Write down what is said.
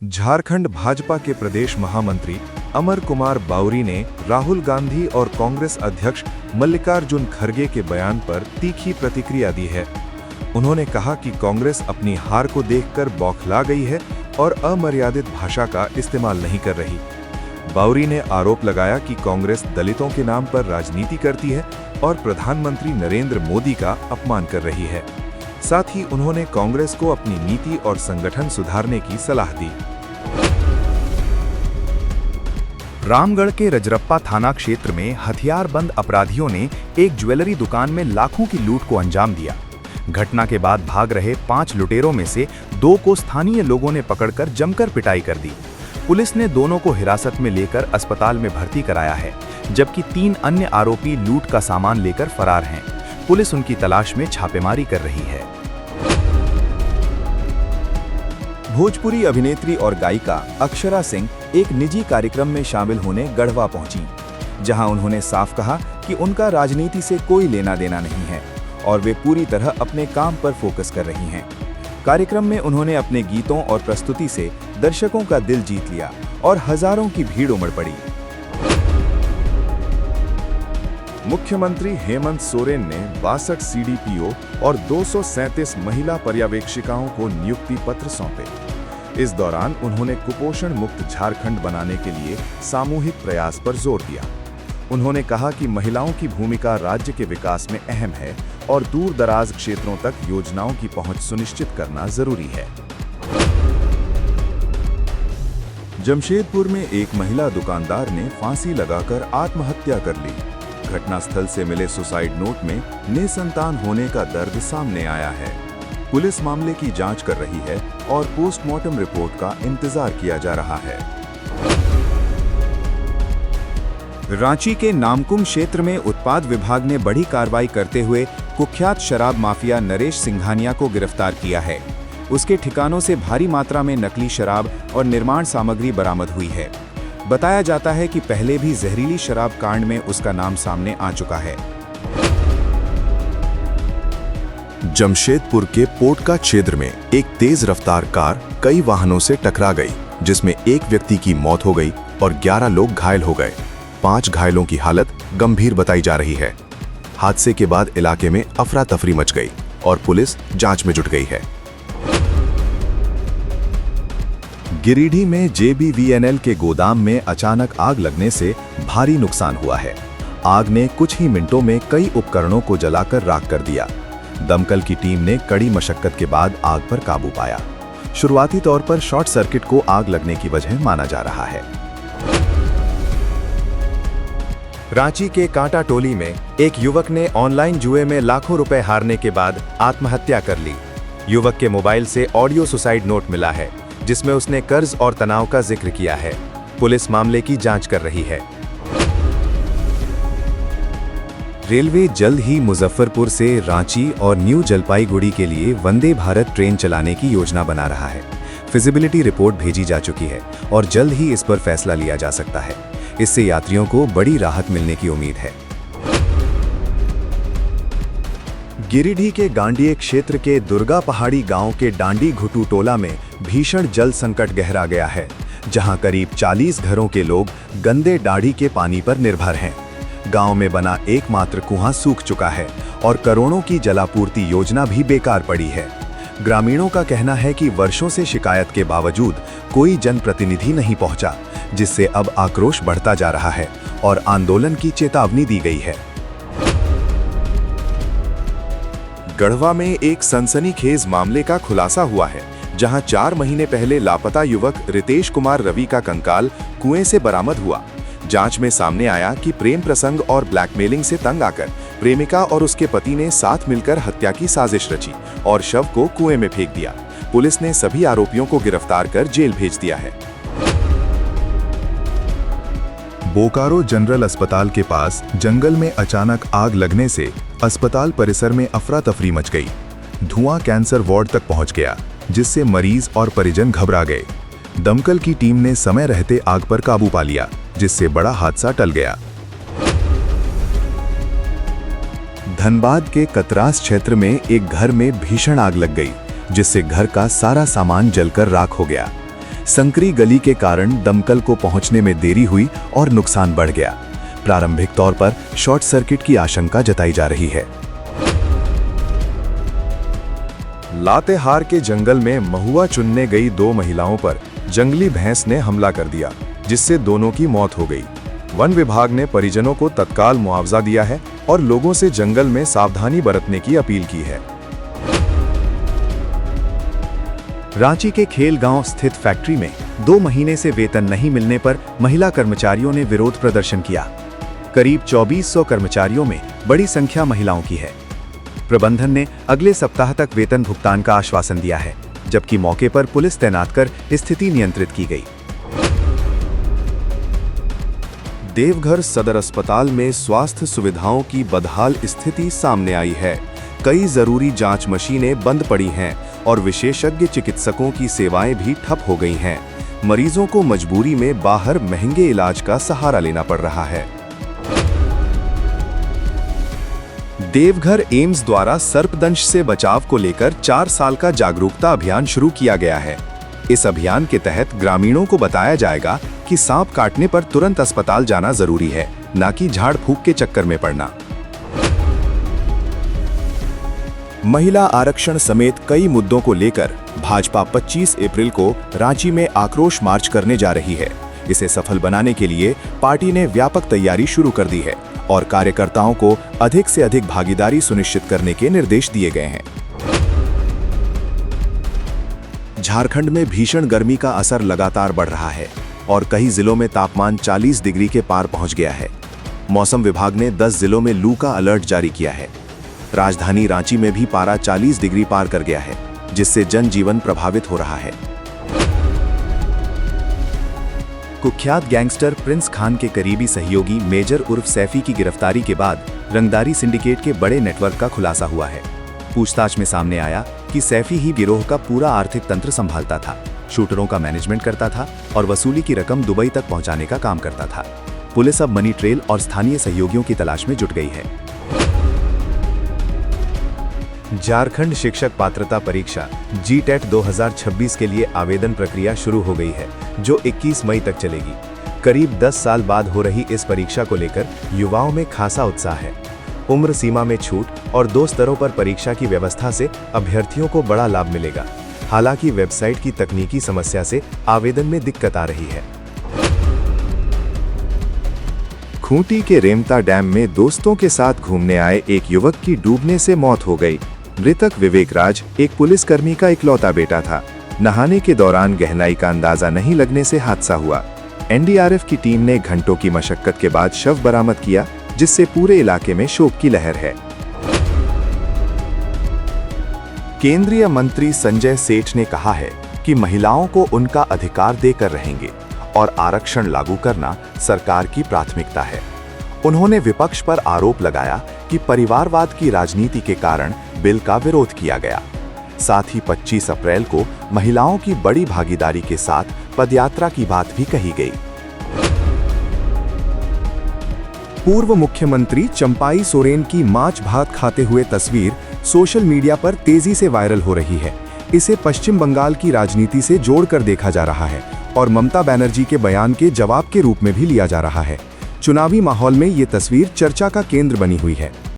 झारखंड भाजपा के प्रदेश महामंत्री अमर कुमार बावरी ने राहुल गांधी और कांग्रेस अध्यक्ष मल्लिकार्जुन खड़गे के बयान पर तीखी प्रतिक्रिया दी है। उन्होंने कहा कि कांग्रेस अपनी हार को देखकर बौखला गई है और अमर्यादित भाषा का इस्तेमाल नहीं कर रही। बावरी ने आरोप लगाया कि कांग्रेस दलितों के नाम पर राजनीति करती है और प्रधानमंत्री नरेंद्र मोदी का अपमान कर रही है। साथ ही उन्होंने कांग्रेस को अपनी नीति और संगठन सुधारने की सलाह दी। रामगढ़ के रजरप्पा थाना क्षेत्र में हथियारबंद अपराधियों ने एक ज्वेलरी दुकान में लाखों की लूट को अंजाम दिया। घटना के बाद भाग रहे 5 लुटेरों में से 2 को स्थानीय लोगों ने पकड़कर जमकर पिटाई कर दी। पुलिस ने दोनों को हिरासत में लेकर अस्पताल में भर्ती कराया है, जबकि 3 अन्य आरोपी लूट का सामान लेकर फरार हैं। पुलिस उनकी तलाश में छापेमारी कर रही है। भोजपुरी अभिनेत्री और गायिका अक्षरा सिंह एक निजी कार्यक्रम में शामिल होने गढ़वा पहुंची, जहां उन्होंने साफ कहा कि उनका राजनीति से कोई लेना देना नहीं है और वे पूरी तरह अपने काम पर फोकस कर रही हैं। कार्यक्रम में उन्होंने अपने गीतों और प्रस्तुति से दर्शकों का दिल जीत लिया और हजारों की भीड़ उमड़ पड़ी। मुख्यमंत्री हेमंत सोरेन ने 62 सीडीपीओ और 237 महिला पर्यवेक्षिकाओं को नियुक्ति पत्र सौंपे। इस दौरान उन्होंने कुपोषण मुक्त झारखंड बनाने के लिए सामूहिक प्रयास पर जोर दिया। उन्होंने कहा कि महिलाओं की भूमिका राज्य के विकास में अहम है और दूर दराज क्षेत्रों तक योजनाओं की पहुंच सुनिश्चित करना जरूरी है। जमशेदपुर में एक महिला दुकानदार ने फांसी लगाकर आत्महत्या कर ली। घटनास्थल से मिले सुसाइड नोट में निसंतान होने का दर्द सामने आया है। पुलिस मामले की जांच कर रही है और पोस्टमार्टम रिपोर्ट का इंतजार किया जा रहा है। रांची के नामकुम क्षेत्र में उत्पाद विभाग ने बड़ी कार्रवाई करते हुए कुख्यात शराब माफिया नरेश सिंघानिया को गिरफ्तार किया है। उसके ठिकानों से भारी मात्रा में नकली शराब और निर्माण सामग्री बरामद हुई है। बताया जाता है कि पहले भी जहरीली शराब कांड में उसका नाम सामने आ चुका है। जमशेदपुर के पोटका क्षेत्र में एक तेज रफ्तार कार कई वाहनों से टकरा गई, जिसमें एक व्यक्ति की मौत हो गई और 11 लोग घायल हो गए। 5 घायलों की हालत गंभीर बताई जा रही है। हादसे के बाद इलाके में अफरा तफरी मच गई और पुलिस जांच में जुट गई है। गिरिडीह में JBVNL के गोदाम में अचानक आग लगने से भारी नुकसान हुआ है। आग ने कुछ ही मिनटों में कई उपकरणों को जलाकर राख कर दिया। दमकल की टीम ने कड़ी मशक्कत के बाद आग पर काबू पाया। शुरुआती तौर पर शॉर्ट सर्किट को आग लगने की वजह माना जा रहा है। रांची के कांटा टोली में एक युवक ने ऑनलाइन जुए में लाखों रुपए हारने के बाद आत्महत्या कर ली। युवक के मोबाइल से ऑडियो सुसाइड नोट मिला है, जिसमें उसने कर्ज और तनाव का जिक्र किया है। पुलिस मामले की जांच कर रही है। रेलवे जल्द ही मुजफ्फरपुर से रांची और न्यू जलपाईगुड़ी के लिए वंदे भारत ट्रेन चलाने की योजना बना रहा है। फिजिबिलिटी रिपोर्ट भेजी जा चुकी है और जल्द ही इस पर फैसला लिया जा सकता है। इससे यात्रियों को बड़ी राहत मिलने की उम्मीद है। गिरिडीह के गांडिये क्षेत्र के दुर्गा पहाड़ी गांव के डांडी घुटू टोला में भीषण जल संकट गहरा गया है, जहां करीब 40 घरों के लोग गंदे डाढ़ी के पानी पर निर्भर हैं। गांव में बना एकमात्र कुआं सूख चुका है और करोड़ों की जलापूर्ति योजना भी बेकार पड़ी है। ग्रामीणों का कहना है कि वर्षों से शिकायत के बावजूद कोई जनप्रतिनिधि नहीं पहुंचा, जिससे अब आक्रोश बढ़ता जा रहा है और आंदोलन की चेतावनी दी गई है। गढ़वा में एक सनसनीखेज मामले का खुलासा हुआ है, जहां 4 महीने पहले लापता युवक रितेश कुमार रवि का कंकाल कुएं से बरामद हुआ। जांच में सामने आया कि प्रेम प्रसंग और ब्लैकमेलिंग से तंग आकर प्रेमिका और उसके पति ने साथ मिलकर हत्या की साजिश रची और शव को कुएं में फेंक दिया। पुलिस ने सभी आरोपियों को गिरफ्तार कर जेल भेज दिया है। बोकारो जनरल अस्पताल के पास जंगल में अचानक आग लगने से अस्पताल परिसर में अफरा तफरी मच गई। धुआं कैंसर वार्ड तक पहुंच गया, जिससे मरीज और परिजन घबरा गए। दमकल की टीम ने समय रहते आग पर काबू पा लिया, जिससे बड़ा हादसा टल गया। धनबाद के कतरास क्षेत्र में एक घर में भीषण आग लग गई, जिससे घर का सारा सामान जलकर राख हो गया। संकरी गली के कारण दमकल को पहुंचने में देरी हुई और नुकसान बढ़ गया। प्रारंभिक तौर पर शॉर्ट सर्किट की आशंका जताई जा रही है। लातेहार के जंगल में महुआ चुनने गई 2 महिलाओं पर जंगली भैंस ने हमला कर दिया, जिससे दोनों की मौत हो गई। वन विभाग ने परिजनों को तत्काल मुआवजा दिया है और लोगों से जंगल में सावधानी बरतने की अपील की है। रांची के खेल गांव स्थित फैक्ट्री में 2 महीने से वेतन नहीं मिलने पर महिला कर्मचारियों ने विरोध प्रदर्शन किया। करीब 2400 कर्मचारियों में बड़ी संख्या महिलाओं की है। प्रबंधन ने अगले सप्ताह तक वेतन भुगतान का आश्वासन दिया है, जबकि मौके पर पुलिस तैनात कर स्थिति नियंत्रित की गई। देवघर सदर अस्पताल में स्वास्थ्य सुविधाओं की बदहाल स्थिति सामने आई है। कई जरूरी जांच मशीनें बंद पड़ी हैं और विशेषज्ञ चिकित्सकों की सेवाएं भी ठप हो गई हैं। मरीजों को मजबूरी में बाहर महंगे इलाज का सहारा लेना पड़ रहा है। देवघर एम्स द्वारा सर्पदंश से बचाव को लेकर 4 साल का जागरूकता अभियान शुरू किया गया है। इस अभियान के तहत ग्रामीणों को बताया जाएगा कि सांप काटने पर तुरंत अस्पताल जाना जरूरी है, न कि झाड़ फूक के चक्कर में पड़ना। महिला आरक्षण समेत कई मुद्दों को लेकर भाजपा 25 अप्रैल को रांची में आक्रोश मार्च करने जा रही है। इसे सफल बनाने के लिए पार्टी ने व्यापक तैयारी शुरू कर दी है और कार्यकर्ताओं को अधिक से अधिक भागीदारी सुनिश्चित करने के निर्देश दिए गए हैं। झारखंड में भीषण गर्मी का असर लगातार बढ़ रहा है और कई जिलों में तापमान 40 डिग्री के पार पहुंच गया है। मौसम विभाग ने 10 जिलों में लू का अलर्ट जारी किया है। राजधानी रांची में भी पारा 40 डिग्री पार कर गया है, जिससे जनजीवन प्रभावित हो रहा है। कुख्यात गैंगस्टर प्रिंस खान के करीबी सहयोगी मेजर उर्फ सैफी की गिरफ्तारी के बाद रंगदारी सिंडिकेट के बड़े नेटवर्क का खुलासा हुआ है। पूछताछ में सामने आया कि सैफी ही गिरोह का पूरा आर्थिक तंत्र संभालता था, शूटरों का मैनेजमेंट करता था और वसूली की रकम दुबई तक पहुंचाने का काम करता था। पुलिस अब मनी ट्रेल और स्थानीय सहयोगियों की तलाश में जुट गई है। झारखंड शिक्षक पात्रता परीक्षा GTET 2026 के लिए आवेदन प्रक्रिया शुरू हो गई है, जो 21 मई तक चलेगी। करीब 10 साल बाद हो रही इस परीक्षा को लेकर युवाओं में खासा उत्साह है। उम्र सीमा में छूट और 2 स्तरों पर परीक्षा की व्यवस्था से अभ्यर्थियों को बड़ा लाभ मिलेगा। हालांकि वेबसाइट की तकनीकी समस्या से आवेदन में दिक्कत आ रही है। खूंटी के रेमता डैम में दोस्तों के साथ घूमने आए एक युवक की डूबने से मौत हो गई। मृतक विवेक राज एक पुलिसकर्मी का इकलौता बेटा था। नहाने के दौरान गहराई का अंदाजा नहीं लगने से हादसा हुआ। NDRF की टीम ने घंटों की मशक्कत के बाद शव बरामद किया, जिससे पूरे इलाके में शोक की लहर है। केंद्रीय मंत्री संजय सेठ ने कहा है कि महिलाओं को उनका अधिकार देकर रहेंगे और आरक्षण लागू करना सरकार की प्राथमिकता है। उन्होंने विपक्ष पर आरोप लगाया कि परिवारवाद की राजनीति के कारण बिल का विरोध किया गया। साथ ही 25 अप्रैल को महिलाओं की बड़ी भागीदारी के साथ पदयात्रा की बात भी कही गई। पूर्व मुख्यमंत्री चंपाई सोरेन की माछ भात खाते हुए तस्वीर सोशल मीडिया पर तेजी से वायरल हो रही है। इसे पश्चिम बंगाल की राजनीति से जोड़कर देखा जा रहा है और ममता बनर्जी के बयान के जवाब के रूप में भी लिया जा रहा है। चुनावी माहौल में ये तस्वीर चर्चा का केंद्र बनी हुई है।